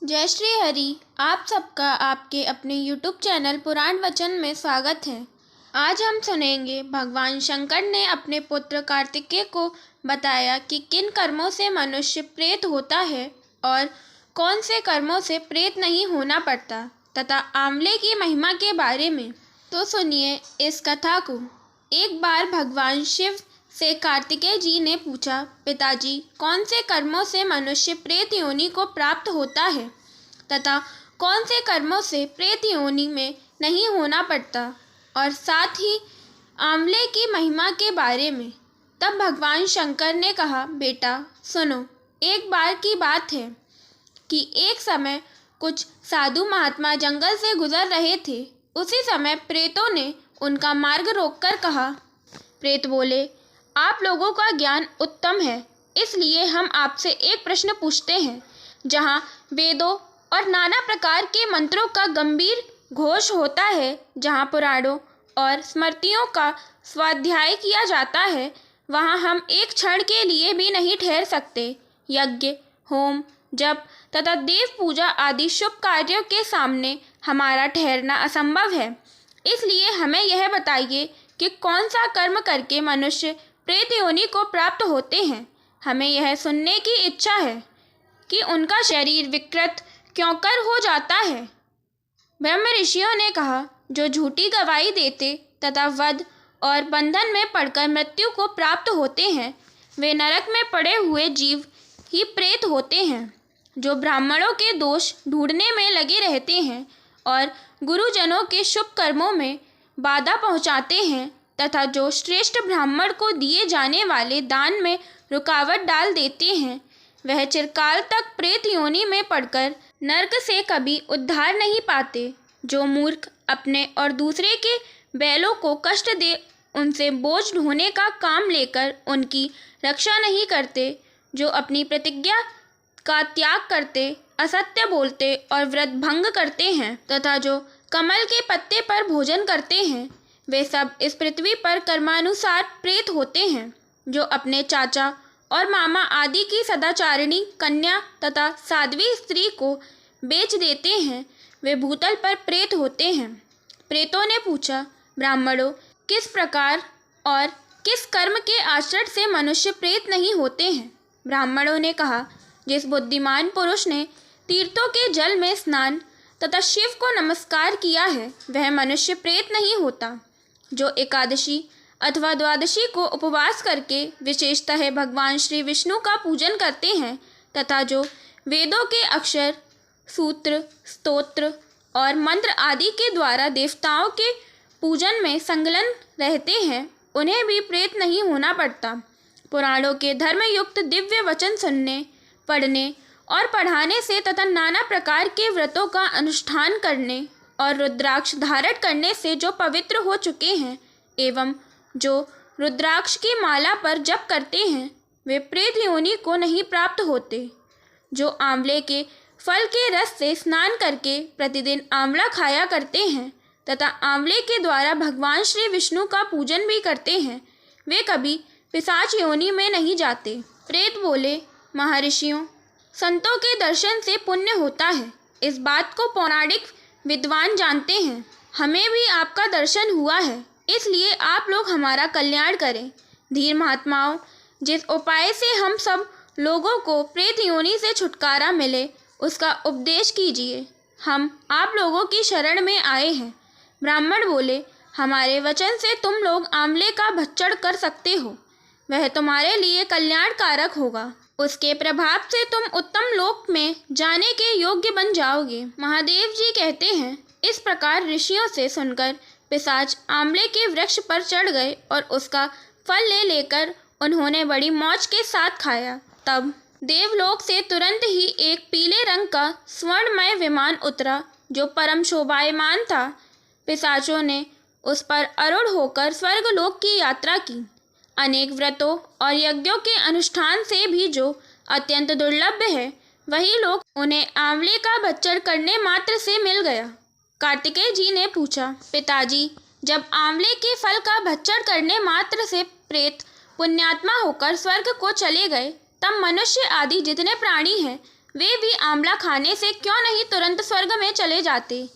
जय श्री हरि। आप सबका आपके अपने YouTube चैनल पुराण वचन में स्वागत है। आज हम सुनेंगे भगवान शंकर ने अपने पुत्र कार्तिकेय को बताया कि किन कर्मों से मनुष्य प्रेत होता है और कौन से कर्मों से प्रेत नहीं होना पड़ता, तथा आंवले की महिमा के बारे में। तो सुनिए इस कथा को। एक बार भगवान शिव से कार्तिकेय जी ने पूछा, पिताजी, कौन से कर्मों से मनुष्य प्रेत योनि को प्राप्त होता है तथा कौन से कर्मों से प्रेत योनि में नहीं होना पड़ता, और साथ ही आंवले की महिमा के बारे में। तब भगवान शंकर ने कहा, बेटा सुनो, एक बार की बात है कि एक समय कुछ साधु महात्मा जंगल से गुजर रहे थे। उसी समय प्रेतों ने उनका मार्ग रोककर कहा। प्रेत बोले, आप लोगों का ज्ञान उत्तम है, इसलिए हम आपसे एक प्रश्न पूछते हैं। जहाँ वेदों और नाना प्रकार के मंत्रों का गंभीर घोष होता है, जहाँ पुराणों और स्मृतियों का स्वाध्याय किया जाता है, वहाँ हम एक क्षण के लिए भी नहीं ठहर सकते। यज्ञ, होम, जप तथा देव पूजा आदि शुभ कार्यों के सामने हमारा ठहरना असंभव है। इसलिए हमें यह बताइए कि कौन सा कर्म करके मनुष्य प्रेत योनि को प्राप्त होते हैं। हमें यह सुनने की इच्छा है कि उनका शरीर विकृत क्यों कर हो जाता है। ब्रह्म ऋषियों ने कहा, जो झूठी गवाही देते तथा वध और बंधन में पड़कर मृत्यु को प्राप्त होते हैं, वे नरक में पड़े हुए जीव ही प्रेत होते हैं। जो ब्राह्मणों के दोष ढूंढने में लगे रहते हैं और गुरुजनों के शुभ कर्मों में बाधा पहुंचाते हैं, तथा जो श्रेष्ठ ब्राह्मण को दिए जाने वाले दान में रुकावट डाल देते हैं, वह चिरकाल तक प्रेत योनि में पड़कर नरक से कभी उद्धार नहीं पाते। जो मूर्ख अपने और दूसरे के बैलों को कष्ट दे उनसे बोझ ढोने का काम लेकर उनकी रक्षा नहीं करते, जो अपनी प्रतिज्ञा का त्याग करते, असत्य बोलते और व्रत भंग करते हैं, तथा जो कमल के पत्ते पर भोजन करते हैं, वे सब इस पृथ्वी पर कर्मानुसार प्रेत होते हैं। जो अपने चाचा और मामा आदि की सदाचारिणी कन्या तथा साध्वी स्त्री को बेच देते हैं, वे भूतल पर प्रेत होते हैं। प्रेतों ने पूछा, ब्राह्मणों, किस प्रकार और किस कर्म के आचरण से मनुष्य प्रेत नहीं होते हैं। ब्राह्मणों ने कहा, जिस बुद्धिमान पुरुष ने तीर्थों के जल में स्नान तथा शिव को नमस्कार किया है, वह मनुष्य प्रेत नहीं होता। जो एकादशी अथवा द्वादशी को उपवास करके विशेषतः भगवान श्री विष्णु का पूजन करते हैं, तथा जो वेदों के अक्षर, सूत्र, स्तोत्र और मंत्र आदि के द्वारा देवताओं के पूजन में संलग्न रहते हैं, उन्हें भी प्रेत नहीं होना पड़ता। पुराणों के धर्मयुक्त दिव्य वचन सुनने, पढ़ने और पढ़ाने से तथा नाना प्रकार के व्रतों का अनुष्ठान करने और रुद्राक्ष धारण करने से जो पवित्र हो चुके हैं एवं जो रुद्राक्ष की माला पर जप करते हैं, वे प्रेत योनि को नहीं प्राप्त होते। जो आंवले के फल के रस से स्नान करके प्रतिदिन आंवला खाया करते हैं तथा आंवले के द्वारा भगवान श्री विष्णु का पूजन भी करते हैं, वे कभी पिशाच योनि में नहीं जाते। प्रेत बोले, महर्षियों, संतों के दर्शन से पुण्य होता है, इस बात को पौराणिक विद्वान जानते हैं। हमें भी आपका दर्शन हुआ है, इसलिए आप लोग हमारा कल्याण करें। धीर महात्माओं, जिस उपाय से हम सब लोगों को प्रेत योनि से छुटकारा मिले, उसका उपदेश कीजिए। हम आप लोगों की शरण में आए हैं। ब्राह्मण बोले, हमारे वचन से तुम लोग आंवले का भक्षण कर सकते हो, वह तुम्हारे लिए कल्याणकारक होगा। उसके प्रभाव से तुम उत्तम लोक में जाने के योग्य बन जाओगे। महादेव जी कहते हैं, इस प्रकार ऋषियों से सुनकर पिशाच आंवले के वृक्ष पर चढ़ गए और उसका फल ले लेकर उन्होंने बड़ी मौज के साथ खाया। तब देवलोक से तुरंत ही एक पीले रंग का स्वर्णमय विमान उतरा, जो परम शोभायमान था। पिशाचों ने उस पर आरूढ़ होकर स्वर्गलोक की यात्रा की। अनेक व्रतों और यज्ञों के अनुष्ठान से भी जो अत्यंत दुर्लभ है, वही लोग उन्हें आंवले का भक्षण करने मात्र से मिल गया। कार्तिकेय जी ने पूछा, पिताजी, जब आंवले के फल का भक्षण करने मात्र से प्रेत पुण्यात्मा होकर स्वर्ग को चले गए, तब मनुष्य आदि जितने प्राणी हैं, वे भी आंवला खाने से क्यों नहीं तुरंत स्वर्ग में चले जाते।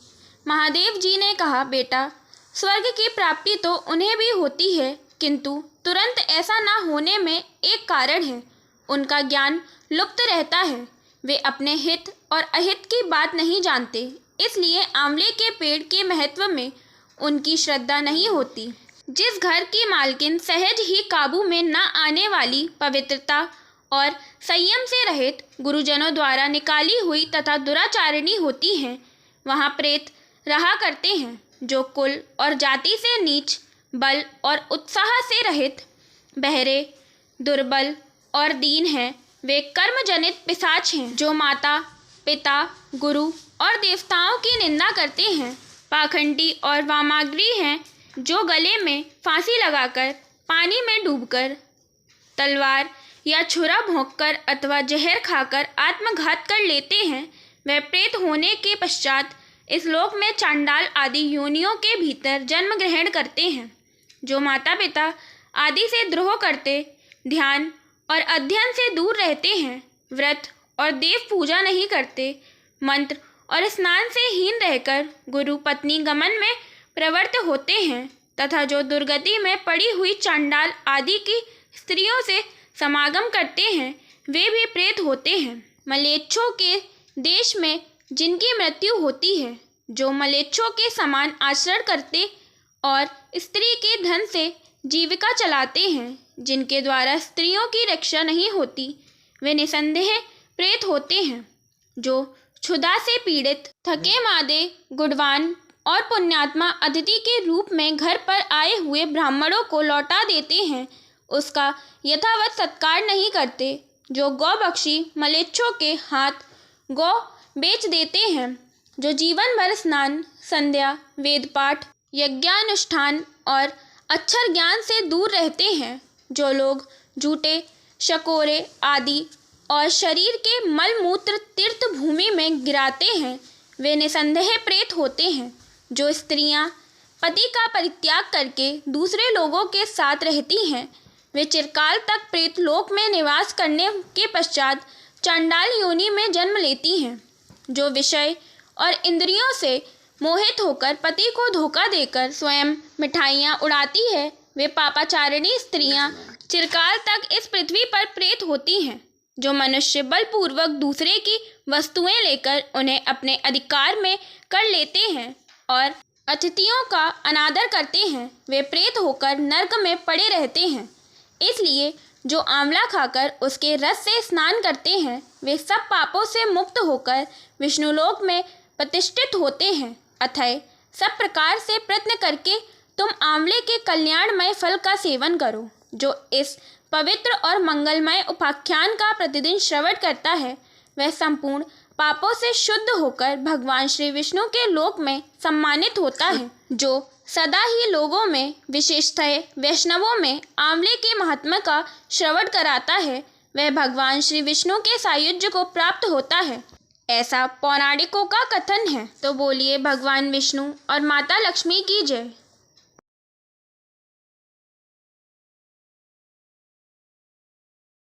महादेव जी ने कहा, बेटा, स्वर्ग की प्राप्ति तो उन्हें भी होती है, किंतु तुरंत ऐसा न होने में एक कारण है। उनका ज्ञान लुप्त रहता है। वे अपने हित और अहित की बात नहीं जानते, इसलिए आंवले के पेड़ के महत्व में उनकी श्रद्धा नहीं होती। जिस घर की मालकिन सहज ही काबू में न आने वाली पवित्रता और संयम से रहित गुरुजनों द्वारा निकाली हुई तथा दुराचारिणी होती हैं, वहाँ प्रेत रहा करते हैं। जो कुल और जाति से नीच, बल और उत्साह से रहित, बहरे, दुर्बल और दीन हैं, वे कर्मजनित पिशाच हैं, जो माता, पिता, गुरु और देवताओं की निंदा करते हैं। पाखंडी और वामाग्री हैं, जो गले में फांसी लगाकर, पानी में डूबकर, तलवार या छुरा भोंककर अथवा जहर खाकर आत्मघात कर लेते हैं। वह प्रेत होने के पश्चात इस लोक में चांडाल आदि योनियों के भीतर जन्म ग्रहण करते हैं। जो माता पिता आदि से द्रोह करते, ध्यान और अध्ययन से दूर रहते हैं, व्रत और देव पूजा नहीं करते, मंत्र और स्नान से हीन रहकर गुरु पत्नी गमन में प्रवृत्त होते हैं, तथा जो दुर्गति में पड़ी हुई चांडाल आदि की स्त्रियों से समागम करते हैं, वे भी प्रेत होते हैं। मलेच्छों के देश में जिनकी मृत्यु होती है, जो मलेच्छों के समान आचरण करते और स्त्री के धन से जीविका चलाते हैं, जिनके द्वारा स्त्रियों की रक्षा नहीं होती, वे निसंदेह प्रेत होते हैं। जो क्षुधा से पीड़ित, थके मादे, गुणवान और पुण्यात्मा अतिथि के रूप में घर पर आए हुए ब्राह्मणों को लौटा देते हैं, उसका यथावत सत्कार नहीं करते। जो गौ बख्शी मलेच्छों के हाथ गौ बेच देते हैं, जो जीवन भर स्नान, संध्या, वेद पाठ, यज्ञानुष्ठान और अक्षर ज्ञान से दूर रहते हैं, जो लोग झूठे, शकोरे आदि और शरीर के मल मूत्र तीर्थ भूमि में गिराते हैं, वे निसंदेह प्रेत होते हैं। जो स्त्रियां पति का परित्याग करके दूसरे लोगों के साथ रहती हैं, वे चिरकाल तक प्रेत लोक में निवास करने के पश्चात चांडाल योनि में जन्म लेती हैं। जो विषय और इंद्रियों से मोहित होकर पति को धोखा देकर स्वयं मिठाइयाँ उड़ाती है, वे पापाचारिणी स्त्रियां चिरकाल तक इस पृथ्वी पर प्रेत होती हैं। जो मनुष्य बलपूर्वक दूसरे की वस्तुएं लेकर उन्हें अपने अधिकार में कर लेते हैं और अतिथियों का अनादर करते हैं, वे प्रेत होकर नरक में पड़े रहते हैं। इसलिए जो आंवला खाकर उसके रस से स्नान करते हैं, वे सब पापों से मुक्त होकर विष्णुलोक में प्रतिष्ठित होते हैं। अतः सब प्रकार से प्रयत्न करके तुम आंवले के कल्याणमय फल का सेवन करो। जो इस पवित्र और मंगलमय उपाख्यान का प्रतिदिन श्रवण करता है, वह संपूर्ण पापों से शुद्ध होकर भगवान श्री विष्णु के लोक में सम्मानित होता है। जो सदा ही लोगों में, विशेषतः वैष्णवों में आंवले के महात्म्य का श्रवण कराता है, वह भगवान श्री विष्णु के सायुज्य को प्राप्त होता है, ऐसा पौराणिकों का कथन है। तो बोलिए भगवान विष्णु और माता लक्ष्मी की जय।